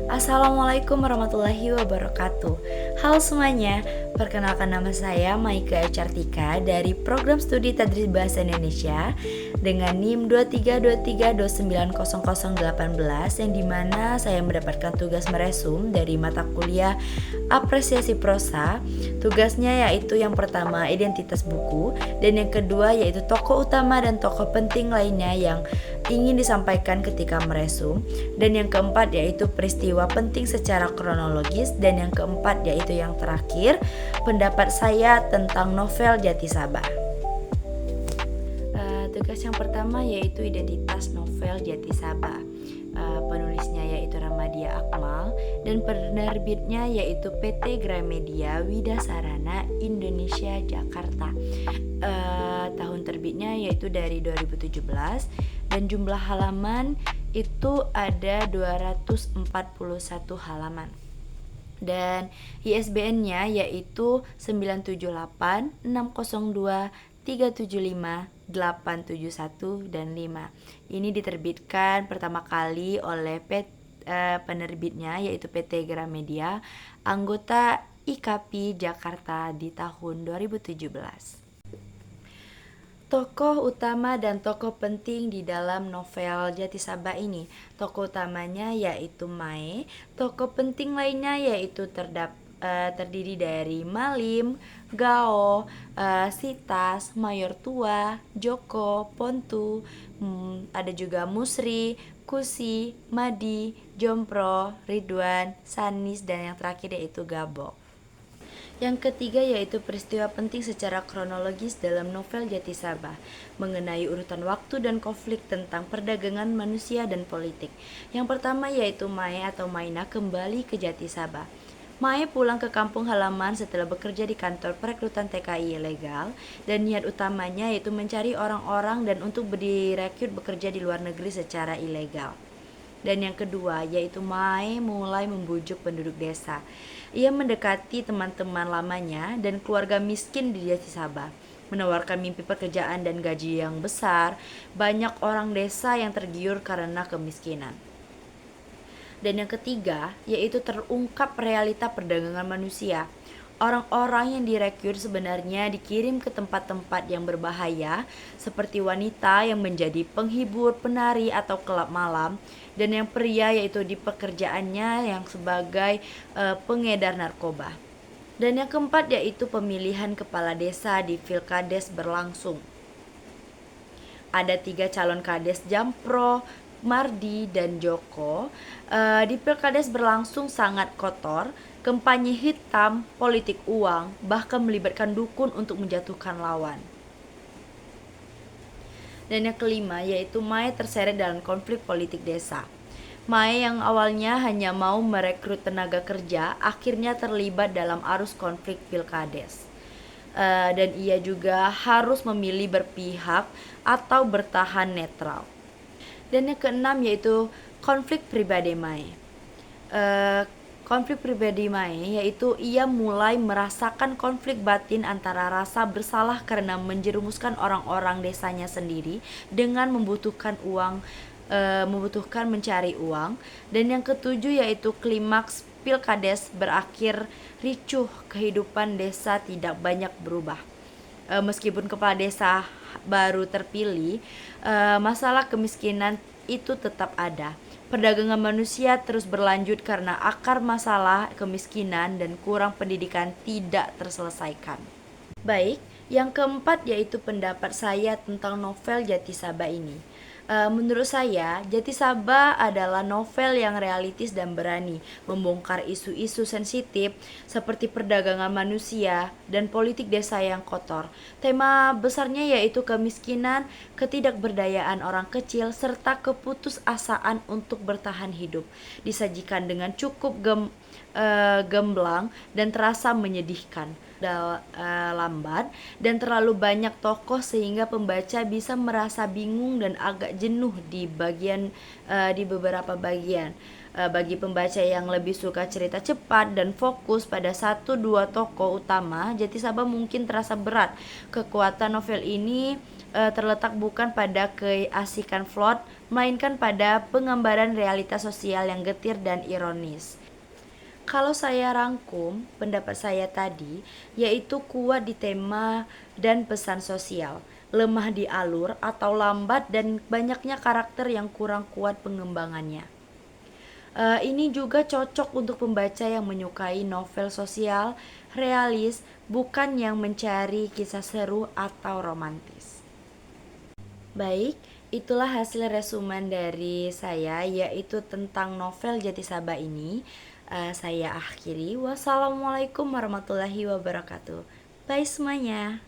Assalamualaikum warahmatullahi wabarakatuh. Halo semuanya, perkenalkan nama saya Maika Cartika dari Program Studi Tadris Bahasa Indonesia dengan NIM 2323290018 yang dimana saya mendapatkan tugas meresum dari mata kuliah Apresiasi Prosa. Tugasnya yaitu yang pertama identitas buku dan yang kedua yaitu tokoh utama dan tokoh penting lainnya yang ingin disampaikan ketika meresum, dan yang keempat yaitu peristiwa penting secara kronologis, dan yang keempat yaitu yang terakhir pendapat saya tentang novel Jati Sabah. Tugas yang pertama yaitu identitas novel Jati Sabah. Penulisnya yaitu Ramadia Akmal dan penerbitnya yaitu PT Gramedia Widasarana Indonesia Jakarta. Tahun terbitnya yaitu dari 2017 dan jumlah halaman itu ada 241 halaman. Dan ISBN-nya yaitu 978 602 375 871 dan 5. Ini diterbitkan pertama kali oleh penerbitnya yaitu PT Gramedia, anggota IKAPI Jakarta di tahun 2017. Tokoh utama dan tokoh penting di dalam novel Jati Sabah ini. Tokoh utamanya yaitu Mae, tokoh penting lainnya yaitu terdiri dari Malim, Gao, Sitas, Mayor Tua, Joko, Pontu, ada juga Musri, Kusi, Madi, Jompro, Ridwan, Sanis, dan yang terakhir yaitu Gabok. Yang ketiga yaitu peristiwa penting secara kronologis dalam novel Jati Sabah, mengenai urutan waktu dan konflik tentang perdagangan manusia dan politik. Yang pertama yaitu Mae atau Maina kembali ke Jati Sabah. Mae pulang ke kampung halaman setelah bekerja di kantor perekrutan TKI ilegal, dan niat utamanya yaitu mencari orang-orang dan untuk direkrut bekerja di luar negeri secara ilegal. Dan yang kedua yaitu Mae mulai membujuk penduduk desa. Ia mendekati teman-teman lamanya dan keluarga miskin di Jati Sabah, menawarkan mimpi pekerjaan dan gaji yang besar. Banyak orang desa yang tergiur karena kemiskinan. Dan yang ketiga yaitu terungkap realita perdagangan manusia. Orang-orang yang direkrut sebenarnya dikirim ke tempat-tempat yang berbahaya, seperti wanita yang menjadi penghibur, penari atau kelab malam, dan yang pria yaitu di pekerjaannya yang sebagai pengedar narkoba. Dan yang keempat yaitu pemilihan kepala desa di Pilkades berlangsung. Ada 3 calon kades, Jampro, Mardi, dan Joko. Di Pilkades berlangsung sangat kotor, kampanye hitam, politik uang, bahkan melibatkan dukun untuk menjatuhkan lawan. Dan yang kelima yaitu Mae terseret dalam konflik politik desa. Mae yang awalnya hanya mau merekrut tenaga kerja, akhirnya terlibat dalam arus konflik Pilkades. Dan ia juga harus memilih berpihak atau bertahan netral. Dan yang keenam yaitu konflik pribadi Mae. Konflik pribadi Mae yaitu ia mulai merasakan konflik batin antara rasa bersalah karena menjerumuskan orang-orang desanya sendiri dengan membutuhkan mencari uang. Dan yang ketujuh yaitu klimaks Pilkades berakhir ricuh, kehidupan desa tidak banyak berubah. Meskipun kepala desa baru terpilih, masalah kemiskinan itu tetap ada. Perdagangan manusia terus berlanjut karena akar masalah kemiskinan dan kurang pendidikan tidak terselesaikan. Baik, yang keempat yaitu pendapat saya tentang novel Jati Sabah ini. Menurut saya, Jati Sabah adalah novel yang realistis dan berani membongkar isu-isu sensitif seperti perdagangan manusia dan politik desa yang kotor. Tema besarnya yaitu kemiskinan, ketidakberdayaan orang kecil, serta keputusasaan untuk bertahan hidup. Disajikan dengan cukup gemblang dan terasa menyedihkan. Lambat dan terlalu banyak tokoh sehingga pembaca bisa merasa bingung dan agak jenuh di beberapa bagian. Bagi pembaca yang lebih suka cerita cepat dan fokus pada 1-2 tokoh utama, Jati Sabah mungkin terasa berat. Kekuatan novel ini terletak bukan pada keasikan plot, melainkan pada penggambaran realitas sosial yang getir dan ironis. Kalau saya rangkum pendapat saya tadi, yaitu kuat di tema dan pesan sosial, lemah di alur atau lambat dan banyaknya karakter yang kurang kuat pengembangannya. Ini juga cocok untuk pembaca yang menyukai novel sosial, realis, bukan yang mencari kisah seru atau romantis. Baik, itulah hasil resumen dari saya, yaitu tentang novel Jati Sabah ini. Saya akhiri. Wassalamualaikum warahmatullahi wabarakatuh. Bye semuanya.